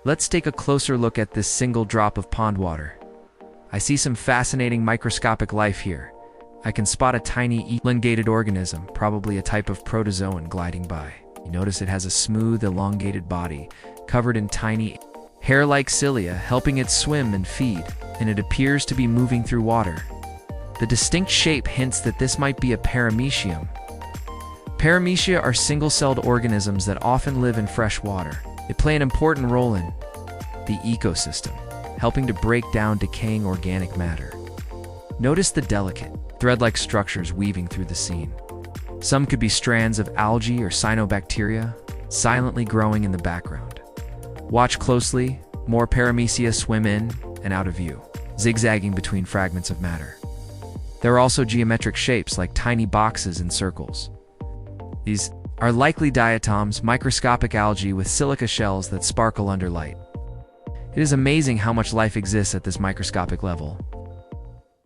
Let's take a closer look at this single drop of pond water. I see some fascinating microscopic life here. I can spot a tiny elongated organism, probably a type of protozoan gliding by. You notice it has a smooth, elongated body, covered in tiny, hair-like cilia, helping it swim and feed, and it appears to be moving through water. The distinct shape hints that this might be a paramecium. Paramecia are single-celled organisms that often live in fresh water. They play an important role in the ecosystem, helping to break down decaying organic matter. Notice the delicate, thread-like structures weaving through the scene. Some could be strands of algae or cyanobacteria, silently growing in the background. Watch closely, more paramecia swim in and out of view, zigzagging between fragments of matter. There are also geometric shapes like tiny boxes and circles. These are likely diatoms, microscopic algae with silica shells that sparkle under light. It is amazing how much life exists at this microscopic level.